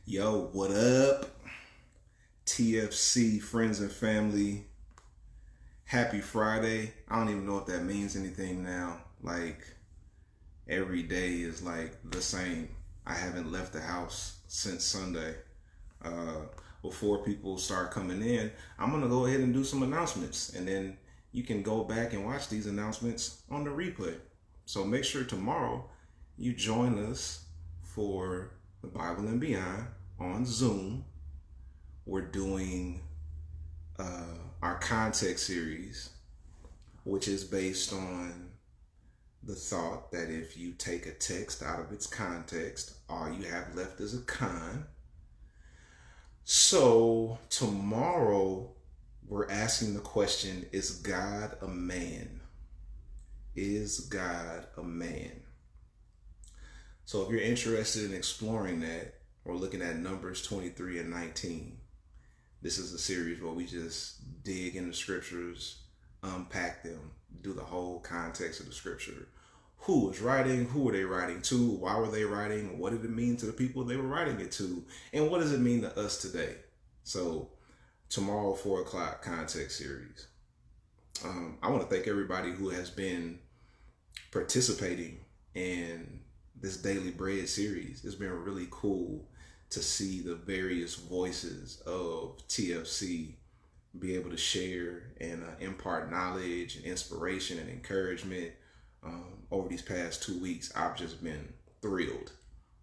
Yo, what up? TFC, friends and family. Happy Friday. I don't even know if that means anything now. Like, every day is like the same. I haven't left the house since Sunday. Before people start coming in, I'm going to go ahead and do some announcements. And then you can go back and watch these announcements on the replay. So make sure tomorrow you join us for the Bible and Beyond on Zoom. We're doing our context series, which is based on the thought that if you take a text out of its context, all you have left is a con. So tomorrow we're asking the question, is God a man? Is God a man? So if you're interested in exploring that, we're looking at Numbers 23 and 19. This is a series where we just dig into scriptures, unpack them, do the whole context of the scripture. Who was writing? Who were they writing to? Why were they writing? What did it mean to the people they were writing it to? And what does it mean to us today? So tomorrow, 4 o'clock, context series. I want to thank everybody who has been participating in this Daily Bread series. It's been really cool to see the various voices of TFC be able to share and impart knowledge and inspiration and encouragement. Over these past 2 weeks, I've just been thrilled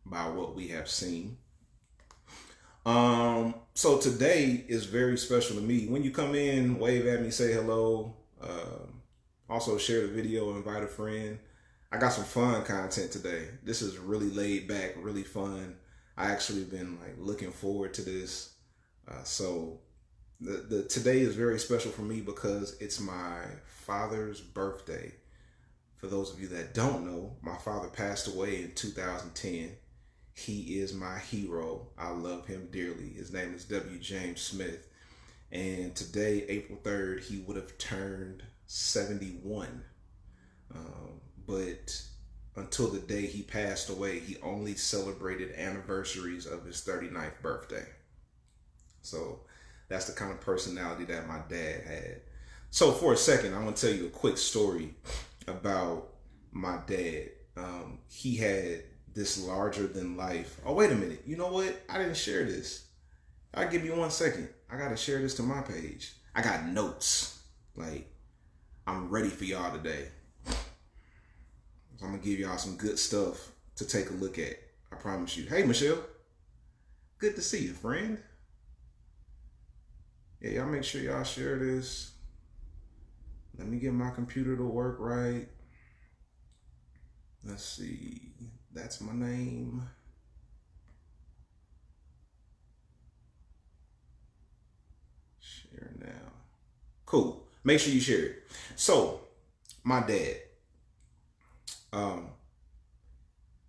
by what we have seen. So today is very special to me. When you come in, wave at me, say hello. Also share the video, invite a friend. I got some fun content today. This is really laid back, really fun. I actually been looking forward to this. So today is very special for me because it's my father's birthday. For those of you that don't know, my father passed away in 2010. He is my hero. I love him dearly. His name is W. James Smith. And today, April 3rd, he would have turned 71. But until the day he passed away, he only celebrated anniversaries of his 39th birthday. So that's the kind of personality that my dad had. So for a second, I want to tell you a quick story about my dad. He had this larger than life. Oh, wait a minute. You know what? I didn't share this. I'll give you 1 second. I got to share this to my page. I got notes. I'm ready for y'all today. So I'm going to give y'all some good stuff to take a look at. I promise you. Hey, Michelle. Good to see you, friend. Yeah, y'all make sure y'all share this. Let me get my computer to work right. Let's see. That's my name. Share now. Cool. Make sure you share it. So, my dad,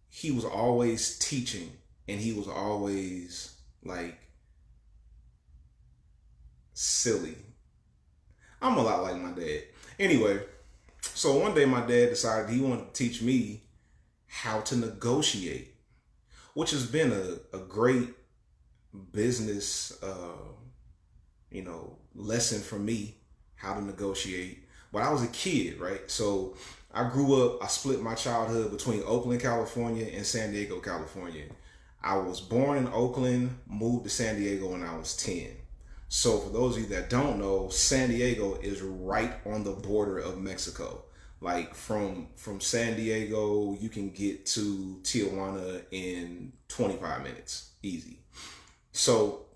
he was always teaching, and he was always silly. I'm a lot like my dad. Anyway, so one day my dad decided he wanted to teach me how to negotiate, which has been a great business, lesson for me, how to negotiate. But I was a kid, right? So I grew up, I split my childhood between Oakland, California and San Diego, California. I was born in Oakland, moved to San Diego when I was 10. So for those of you that don't know, San Diego is right on the border of Mexico. From San Diego, you can get to Tijuana in 25 minutes, easy. So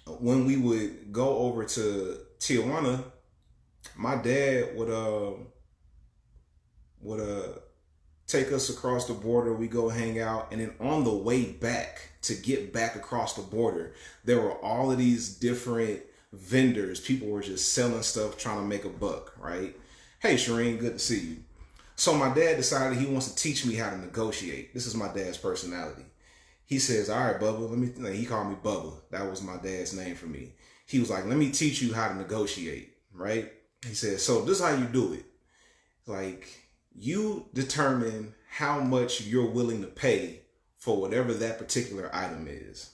when we would go over to Tijuana, my dad would take us across the border. We go hang out, and then on the way back, to get back across the border, there were all of these different vendors. People were just selling stuff, trying to make a buck, right? Hey, Shireen, good to see you. So my dad decided he wants to teach me how to negotiate. This is my dad's personality. He says, all right, Bubba, he called me Bubba. That was my dad's name for me. He was like, let me teach you how to negotiate, right? He said, so this is how you do it. You determine how much you're willing to pay for whatever that particular item is.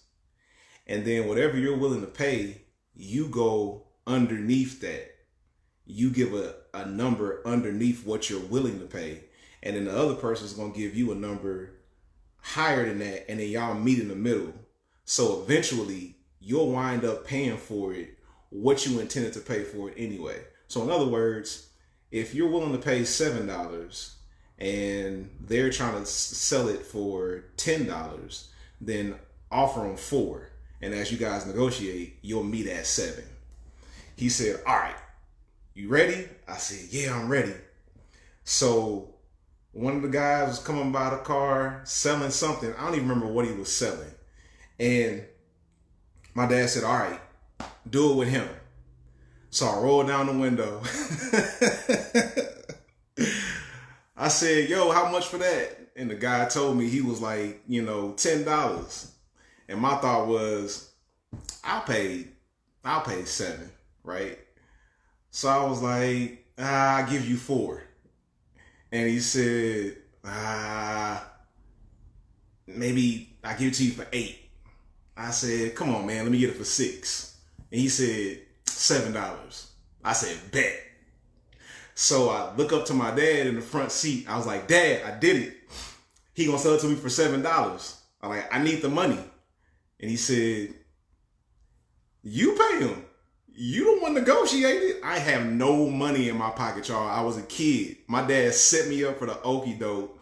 And then whatever you're willing to pay, you go underneath that. You give a number underneath what you're willing to pay. And then the other person is going to give you a number higher than that. And then y'all meet in the middle. So eventually you'll wind up paying for it what you intended to pay for it anyway. So in other words, if you're willing to pay $7 and they're trying to sell it for $10, then offer them $4. And as you guys negotiate, you'll meet at $7. He said, all right, you ready? I said, yeah, I'm ready. So one of the guys was coming by the car selling something. I don't even remember what he was selling. And my dad said, all right, do it with him. So I rolled down the window. I said, yo, how much for that? And the guy told me he was like, $10. And my thought was, I'll pay $7, right? So I was like, I'll give you $4. And he said, maybe I'll give it to you for $8. I said, come on, man, let me get it for $6. And he said, $7. I said, bet. So I look up to my dad in the front seat. I was like, Dad, I did it. He gonna sell it to me for $7. I'm like, I need the money. And he said, you pay him. You the one negotiated. I have no money in my pocket, y'all. I was a kid. My dad set me up for the okie doke.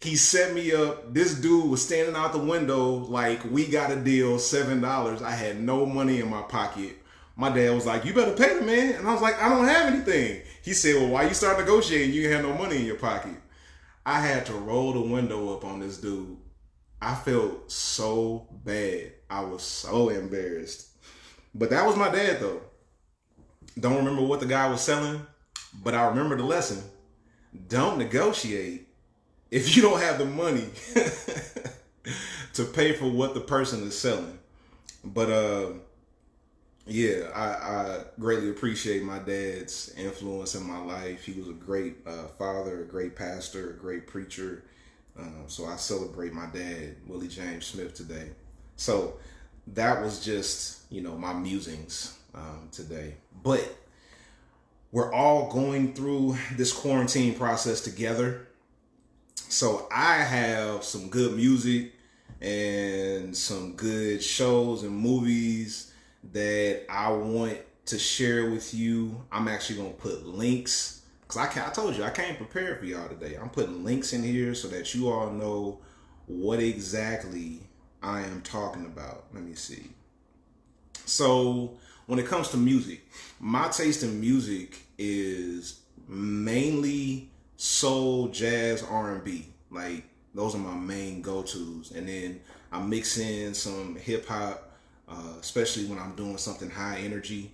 He set me up. This dude was standing out the window like, we got a deal, $7. I had no money in my pocket. My dad was like, you better pay the man. And I was like, I don't have anything. He said, well, why you start negotiating? You have no money in your pocket. I had to roll the window up on this dude. I felt so bad. I was so embarrassed. But that was my dad, though. Don't remember what the guy was selling, but I remember the lesson. Don't negotiate if you don't have the money to pay for what the person is selling. But yeah, I greatly appreciate my dad's influence in my life. He was a great father, a great pastor, a great preacher. So I celebrate my dad, Willie James Smith, today. So that was just, my musings today. But we're all going through this quarantine process together. So I have some good music and some good shows and movies that I want to share with you. I'm actually going to put links, because I told you I came prepared for y'all today. I'm putting links in here so that you all know what exactly I am talking about. Let me see. So when it comes to music, my taste in music is mainly soul, jazz, R&B. Like, those are my main go-tos. And then I mix in some hip hop, especially when I'm doing something high energy.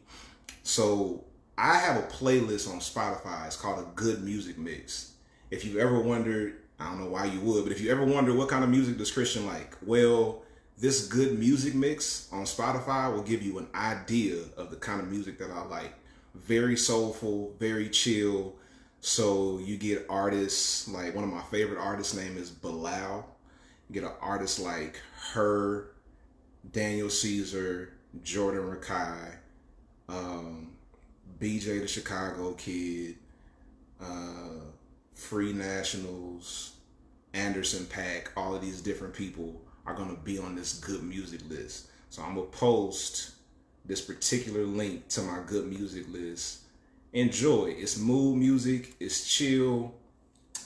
So I have a playlist on Spotify. It's called a Good Music Mix. If you ever wondered, I don't know why you would, but if you ever wonder what kind of music does Kristian like, well, this Good Music Mix on Spotify will give you an idea of the kind of music that I like. Very soulful, very chill. So you get artists, like one of my favorite artists' name is Bilal. You get an artist like Her, Daniel Caesar, Jordan Rakai, BJ the Chicago Kid, Free Nationals, Anderson .Paak. All of these different people are going to be on this good music list. So I'm going to post this particular link to my good music list. Enjoy. It's mood music. It's chill.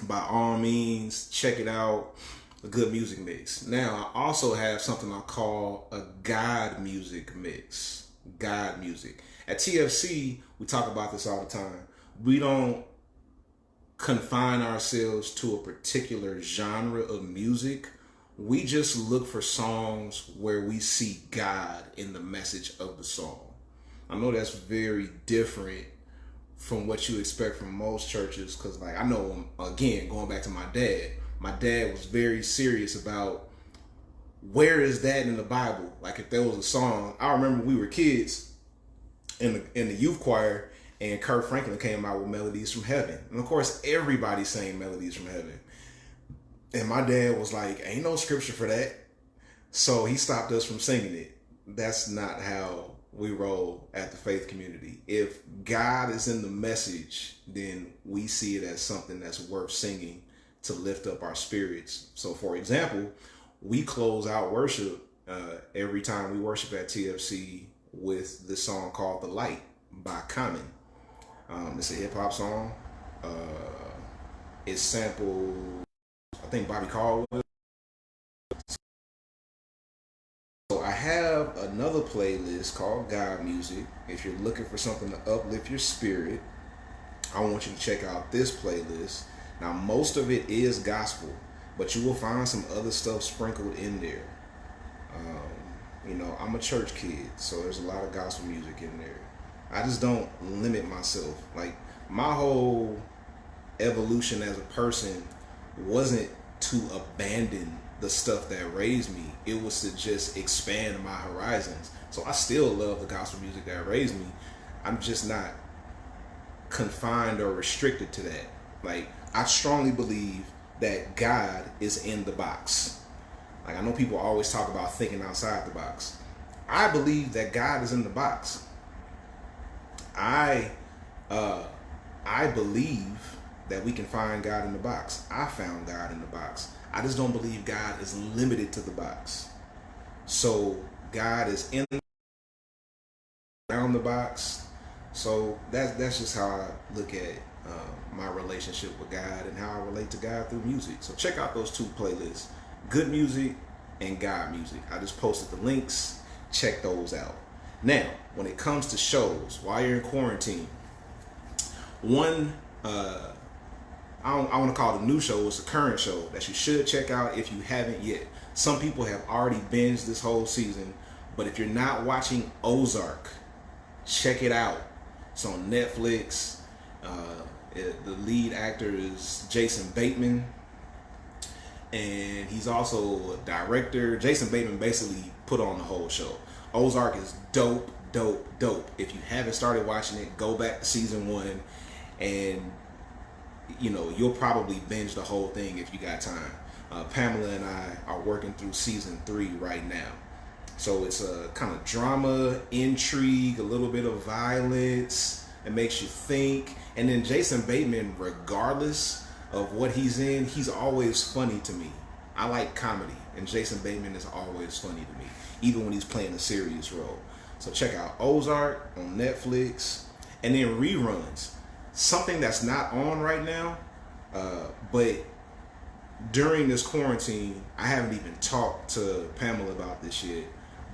By all means, check it out. A Good Music Mix. Now, I also have something I call a God Music Mix. God music. At TFC, we talk about this all the time. We don't confine ourselves to a particular genre of music. We just look for songs where we see God in the message of the song. I know that's very different from what you expect from most churches, because like I know, again, going back to my dad was very serious about where is that in the Bible. Like if there was a song, I remember we were kids in the youth choir, and Kirk Franklin came out with Melodies from Heaven, and of course everybody sang Melodies from Heaven. And my dad was like, ain't no scripture for that. So he stopped us from singing it. that's not how we roll at the faith community. If God is in the message, then we see it as something that's worth singing to lift up our spirits. So, for example, we close out worship every time we worship at TFC with this song called "The Light" by Common. It's a hip hop song. It's sampled, I think, Bobby Caldwell. So I have another playlist called God Music. If you're looking for something to uplift your spirit, I want you to check out this playlist. Now, most of it is gospel, but you will find some other stuff sprinkled in there. I'm a church kid, so there's a lot of gospel music in there. I just don't limit myself. Like, my whole evolution as a person wasn't to abandon the stuff that raised me. It was to just expand my horizons. So I still love the gospel music that raised me. I'm just not confined or restricted to that. Like, I strongly believe that God is in the box. Like, I know people always talk about thinking outside the box. I believe that God is in the box. I believe that we can find God in the box. I found God in the box. I just don't believe God is limited to the box. So God is in around the box. So that's just how I look at my relationship with God and how I relate to God through music. So check out those two playlists, Good Music and God Music. I just posted the links. Check those out. Now, when it comes to shows, while you're in quarantine, one I want to call it a new show. It's a current show that you should check out if you haven't yet. Some people have already binged this whole season, but if you're not watching Ozark, check it out. It's on Netflix. The lead actor is Jason Bateman, and he's also a director. Jason Bateman basically put on the whole show. Ozark is dope. If you haven't started watching it, go back to season 1, and you'll probably binge the whole thing if you got time. Pamela and I are working through season 3 right now. So it's a kind of drama, intrigue, a little bit of violence. It makes you think. And then Jason Bateman, regardless of what he's in, he's always funny to me. I like comedy, and Jason Bateman is always funny to me, even when he's playing a serious role. So check out Ozark on Netflix. And then reruns. Something that's not on right now, but during this quarantine, I haven't even talked to Pamela about this yet,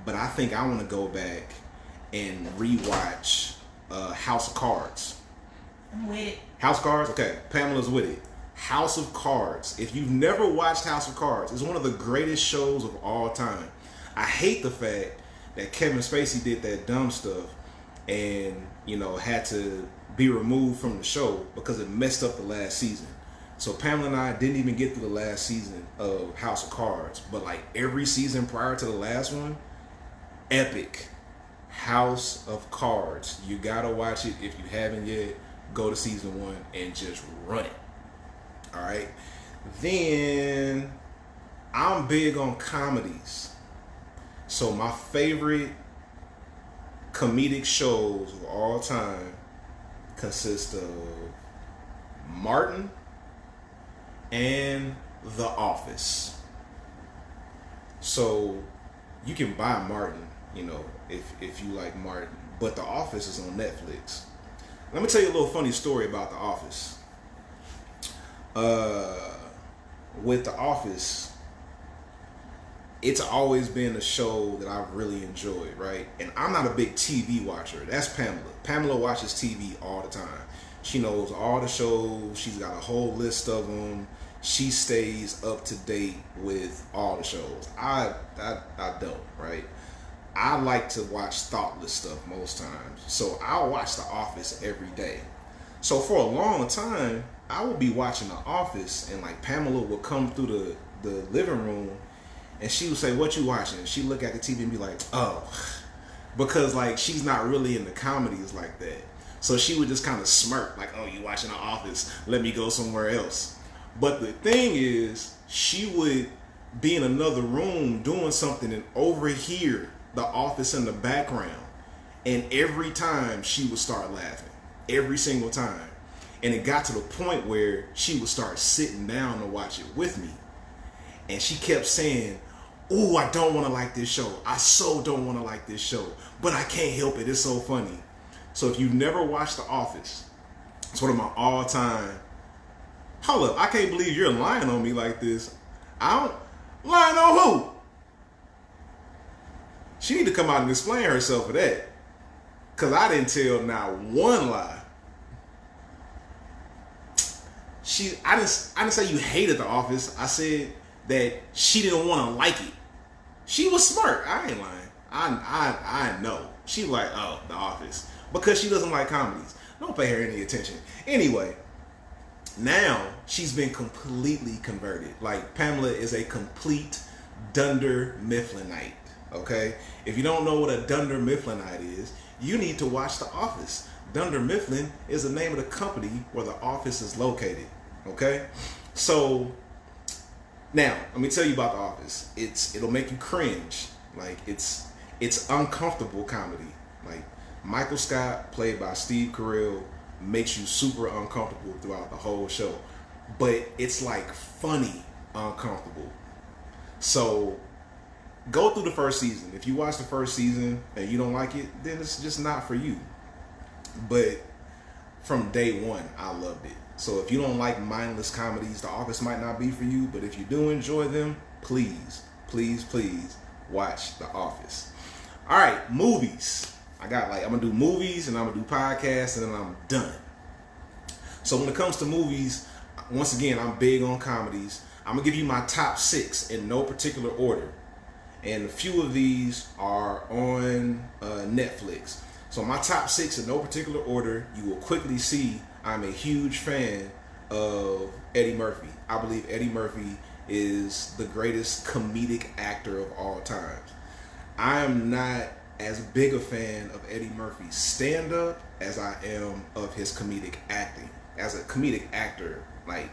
but I think I want to go back and rewatch House of Cards. I'm with it. House of Cards? Okay, Pamela's with it. House of Cards. If you've never watched House of Cards, it's one of the greatest shows of all time. I hate the fact that Kevin Spacey did that dumb stuff and, had to be removed from the show because it messed up the last season. So Pamela and I didn't even get through the last season of House of Cards, but like every season prior to the last one, epic. House of Cards. You gotta watch it if you haven't yet. Go to season 1 and just run it. All right. Then I'm big on comedies. So my favorite comedic shows of all time consist of Martin and The Office. So you can buy Martin, if you like Martin, but The Office is on Netflix. Let me tell you a little funny story about The Office. With The Office, it's always been a show that I've really enjoyed, right? And I'm not a big TV watcher. That's Pamela. Pamela watches TV all the time. She knows all the shows. She's got a whole list of them. She stays up to date with all the shows. I don't, right? I like to watch thoughtless stuff most times. So I'll watch The Office every day. So for a long time, I would be watching The Office, and like Pamela would come through the living room, and she would say, "What you watching?" And she'd look at the TV and be like, "Oh," because like she's not really into comedies like that. So she would just kind of smirk, like, "Oh, you watching The Office? Let me go somewhere else." But the thing is, she would be in another room doing something and overhear The Office in the background, and every time she would start laughing, every single time. And it got to the point where she would start sitting down to watch it with me. And she kept saying, "Oh, I don't want to like this show. I so don't want to like this show. But I can't help it. It's so funny." So if you've never watched The Office, it's one of my all-time... Hold up, I can't believe you're lying on me like this. I don't... Lying on who? She need to come out and explain herself for that. Because I didn't tell not one lie. I didn't say you hated The Office. I said that she didn't want to like it. She was smart. I ain't lying. I know. She like, oh, The Office. Because she doesn't like comedies. Don't pay her any attention. Anyway, now she's been completely converted. Like, Pamela is a complete Dunder Mifflinite. Okay? If you don't know what a Dunder Mifflinite is, you need to watch The Office. Dunder Mifflin is the name of the company where The Office is located. Okay? So, now, let me tell you about The Office. It'll make you cringe. Like, it's uncomfortable comedy. Like, Michael Scott, played by Steve Carell, makes you super uncomfortable throughout the whole show. But it's like funny uncomfortable. So, go through the first season. If you watch the first season and you don't like it, then it's just not for you. But from day one, I loved it. So if you don't like mindless comedies, The Office might not be for you. But if you do enjoy them, please, please, please watch The Office. All right, movies. I'm gonna do movies and I'm gonna do podcasts and then I'm done. So when it comes to movies, once again, I'm big on comedies. I'm gonna give you my top 6 in no particular order. And a few of these are on Netflix. So my top 6 in no particular order, you will quickly see I'm a huge fan of Eddie Murphy. I believe Eddie Murphy is the greatest comedic actor of all time. I am not as big a fan of Eddie Murphy's stand-up as I am of his comedic acting. As a comedic actor, like,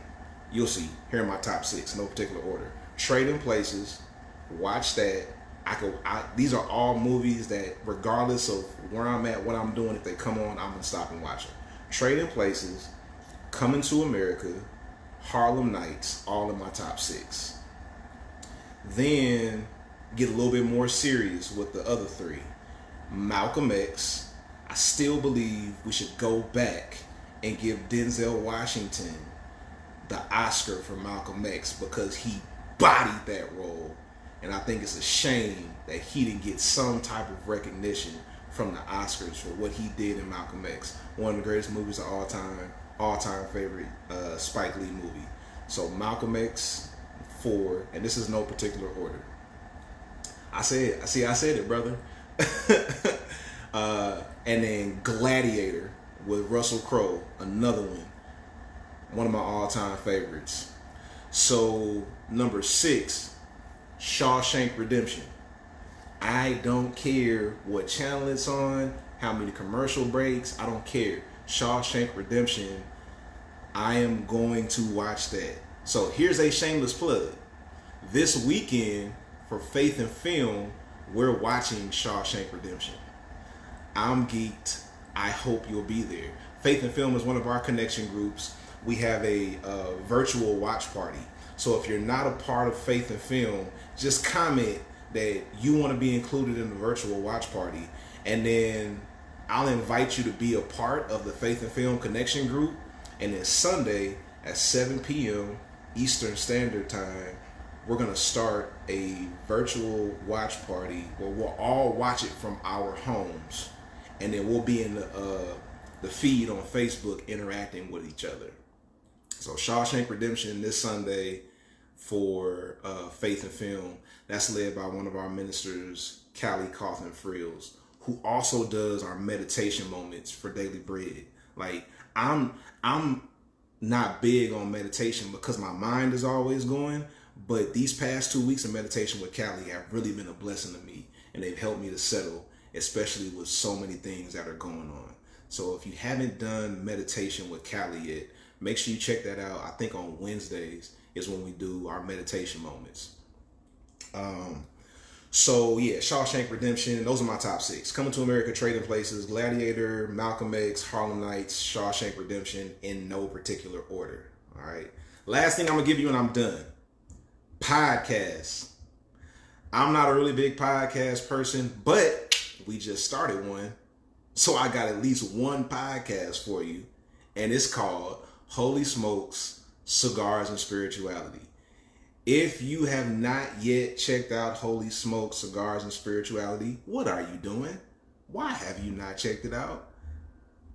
you'll see, here are my top 6, no particular order. Trading Places, watch that. These are all movies that, regardless of where I'm at, what I'm doing, if they come on, I'm gonna stop and watch them. Trading Places, Coming to America, Harlem Nights, all in my top 6. Then get a little bit more serious with the other 3. Malcolm X. I still believe we should go back and give Denzel Washington the Oscar for Malcolm X because he bodied that role. And I think it's a shame that he didn't get some type of recognition from the Oscars for what he did in Malcolm X. One of the greatest movies of all time favorite Spike Lee movie. So Malcolm X, 4, and this is no particular order. I said it, brother. And then Gladiator with Russell Crowe, another one of my all-time favorites. So number 6, Shawshank Redemption. I don't care what channel it's on, how many commercial breaks, I don't care. Shawshank Redemption, I am going to watch that. So here's a shameless plug. This weekend for Faith and Film, we're watching Shawshank Redemption. I'm geeked. I hope you'll be there. Faith and Film is one of our connection groups. We have a virtual watch party. So if you're not a part of Faith and Film, just comment that you want to be included in the virtual watch party. And then I'll invite you to be a part of the Faith and Film connection group. And then Sunday at 7 p.m. Eastern Standard Time, we're going to start a virtual watch party where we'll all watch it from our homes. And then we'll be in the feed on Facebook interacting with each other. So Shawshank Redemption this Sunday for Faith and Film. That's led by one of our ministers, Callie Coughlin Frills, who also does our meditation moments for Daily Bread. Like, I'm not big on meditation because my mind is always going, but these past 2 weeks of meditation with Callie have really been a blessing to me, and they've helped me to settle, especially with so many things that are going on. So if you haven't done meditation with Callie yet, make sure you check that out. I think on Wednesdays is when we do our meditation moments. So yeah, Shawshank Redemption, those are my top 6. Coming to America, Trading Places, Gladiator, Malcolm X, Harlem Nights, Shawshank Redemption, in no particular order. All right. Last thing I'm gonna give you and I'm done. Podcasts. I'm not a really big podcast person, but we just started one. So I got at least one podcast for you. And it's called Holy Smokes, Cigars and Spirituality. If you have not yet checked out Holy Smokes, Cigars and Spirituality, what are you doing? Why have you not checked it out?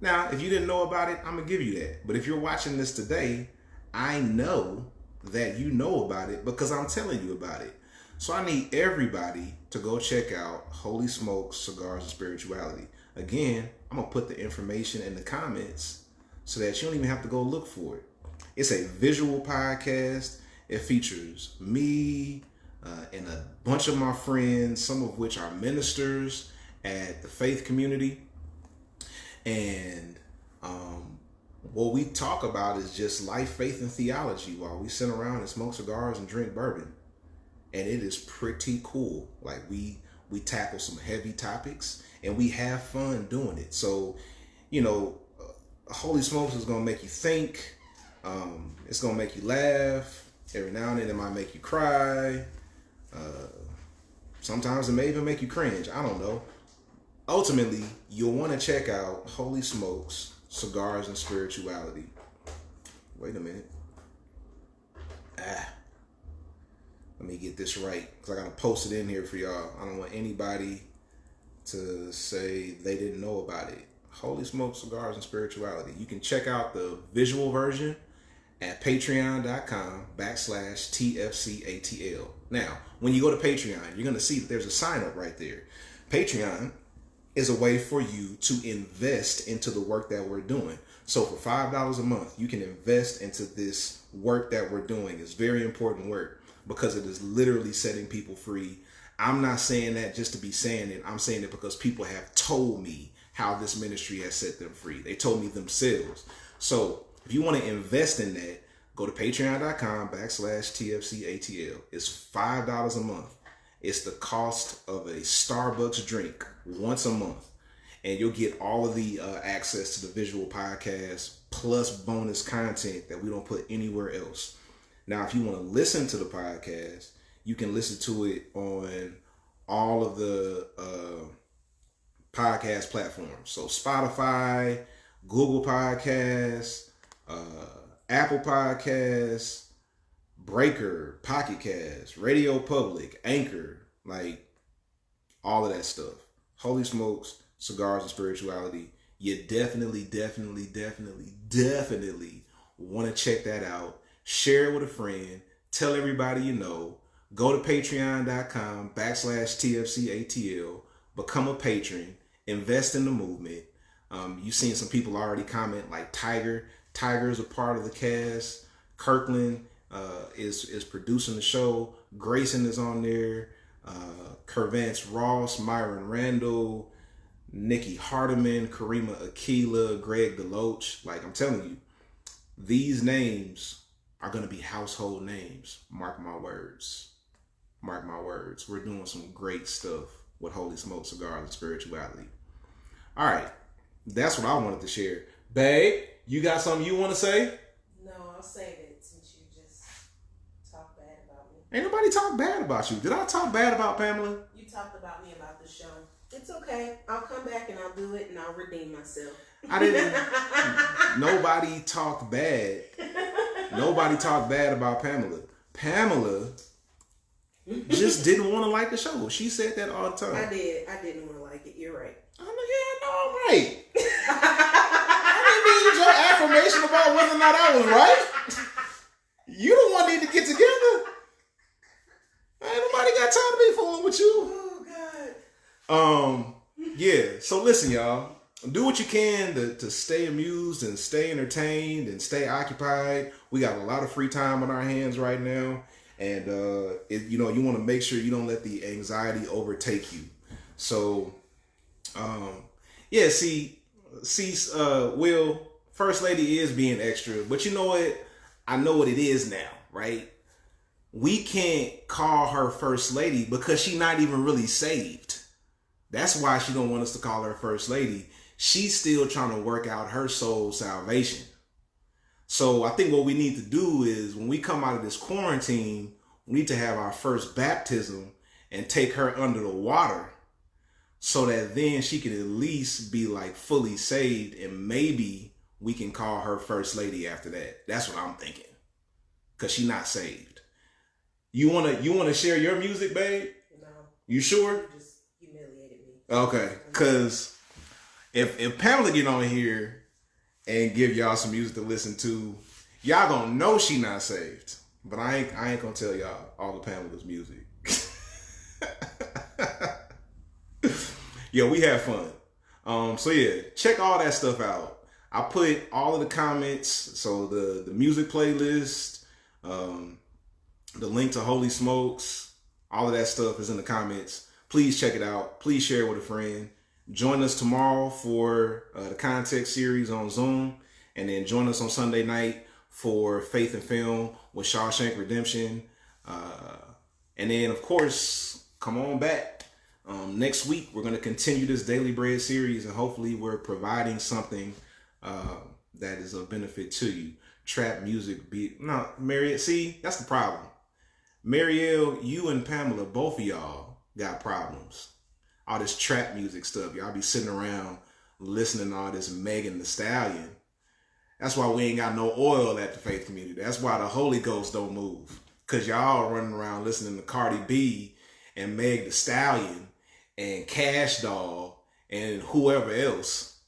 Now, if you didn't know about it, I'm going to give you that. But if you're watching this today, I know that you know about it because I'm telling you about it. So I need everybody to go check out Holy Smokes, Cigars and Spirituality. Again, I'm going to put the information in the comments so that you don't even have to go look for it. It's a visual podcast. It features me and a bunch of my friends, some of which are ministers at the faith community. And what we talk about is just life, faith, and theology while we sit around and smoke cigars and drink bourbon. And it is pretty cool. Like we tackle some heavy topics and we have fun doing it. So, you know, Holy Smokes is going to make you think. It's going to make you laugh. Every now and then it might make you cry. Sometimes it may even make you cringe. I don't know. Ultimately, you'll want to check out Holy Smokes, Cigars and Spirituality. Wait a minute. Let me get this right, because I got to post it in here for y'all. I don't want anybody to say they didn't know about it. Holy Smokes, Cigars and Spirituality. You can check out the visual version at patreon.com/tfcatl. Now, when you go to Patreon, you're going to see that there's a sign up right there. Patreon is a way for you to invest into the work that we're doing. So for $5 a month, you can invest into this work that we're doing. It's very important work because it is literally setting people free. I'm not saying that just to be saying it. I'm saying it because people have told me how this ministry has set them free. They told me themselves. So if you want to invest in that, go to patreon.com/tfcatl. It's $5 a month. It's the cost of a Starbucks drink once a month. And you'll get all of the access to the visual podcast plus bonus content that we don't put anywhere else. Now, if you want to listen to the podcast, you can listen to it on all of the podcast platforms. So Spotify, Google Podcasts, Apple Podcasts, Breaker, Pocket Cast, Radio Public, Anchor, like all of that stuff. Holy Smokes, Cigars and Spirituality. You definitely want to check that out. Share it with a friend. Tell everybody you know. Go to patreon.com/tfcatl. Become a patron. Invest in the movement. You've seen some people already comment like Tiger. Tiger is a part of the cast. Kirkland is producing the show. Grayson is on there. Kervance Ross, Myron Randall, Nikki Hardiman, Karima Akila, Greg Deloach. Like I'm telling you, these names are going to be household names. Mark my words. Mark my words. We're doing some great stuff with Holy Smoke, Cigars, and Spirituality. All right. That's what I wanted to share. Babe, you got something you want to say? No, I'll save it since you just talked bad about me. Ain't nobody talk bad about you. Did I talk bad about Pamela? You talked about me about the show. It's okay. I'll come back and I'll do it and I'll redeem myself. I didn't. Nobody talked bad. Nobody talked bad about Pamela. Pamela just didn't want to like the show. She said that all the time. I did. I didn't want to like it. You're right. I know I'm right. I didn't need your affirmation about whether or not I was right. You the one need to get together. Ain't nobody got time to be fooling with you. Oh, God. Yeah. So listen, y'all. Do what you can to stay amused and stay entertained and stay occupied. We got a lot of free time on our hands right now. And, you want to make sure you don't let the anxiety overtake you. So, Will, First Lady is being extra. But you know what? I know what it is now, right? we can't call her first lady because she's not even really saved. That's why she don't want us to call her first lady. She's still trying to work out her soul salvation. So I think what we need to do is when we come out of this quarantine, we need to have our first baptism and take her under the water so that then she can at least be like fully saved, and maybe we can call her first lady after that. That's what I'm thinking. Cause she's not saved. You wanna share your music, babe? No. You sure? You just humiliated me. Okay. Cause if Pamela get on here and give y'all some music to listen to, y'all gonna know she not saved. But I ain't gonna tell y'all all of Pamela's music. Yeah, we have fun. So yeah, check all that stuff out. I put all of the comments, so the music playlist, the link to Holy Smokes, all of that stuff is in the comments. Please check it out. Please share it with a friend. Join us tomorrow for the Context series on Zoom, and then join us on Sunday night for Faith and Film with Shawshank Redemption. And then, of course, come on back. Next week, we're going to continue this Daily Bread series, and hopefully we're providing something that is of benefit to you. Trap music, no, Marielle, see, that's the problem. Marielle, you and Pamela, both of y'all got problems. All this trap music stuff. Y'all be sitting around listening to all this Megan Thee Stallion. That's why we ain't got no oil at the faith community. That's why the Holy Ghost don't move. Because y'all running around listening to Cardi B and Meg Thee Stallion and Cash Doll and whoever else.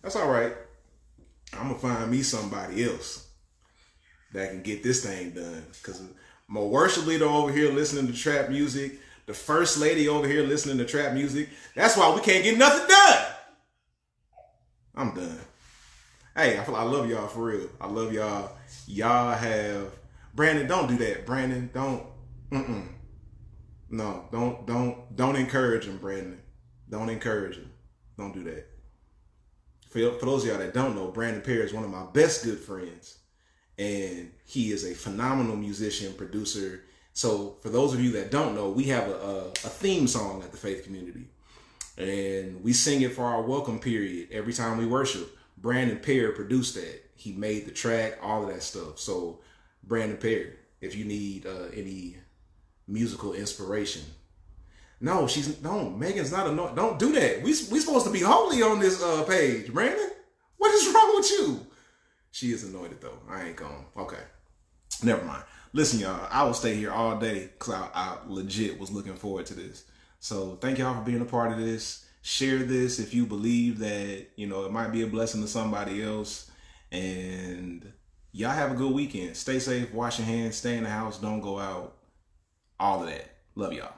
That's all right. I'm going to find me somebody else that can get this thing done. Because my worship leader over here listening to trap music, the first lady over here listening to trap music. That's why we can't get nothing done. I'm done. Hey, I love y'all for real. I love y'all. Y'all have... Brandon, don't do that. Brandon, don't... No, don't encourage him, Brandon. Don't encourage him. Don't do that. For those of y'all that don't know, Brandon Perry is one of my best good friends. And he is a phenomenal musician, producer. So for those of you that don't know, we have a theme song at the Faith Community. And we sing it for our welcome period every time we worship. Brandon Perry produced that. He made the track, all of that stuff. So Brandon Perry, if you need any musical inspiration. No, Megan's not anointed. Don't do that. We supposed to be holy on this page, Brandon. What is wrong with you? She is anointed though. I ain't going. Okay. Never mind. Listen, y'all, I will stay here all day because I legit was looking forward to this. So thank y'all for being a part of this. Share this if you believe that, it might be a blessing to somebody else. And y'all have a good weekend. Stay safe, wash your hands, stay in the house, don't go out. All of that. Love y'all.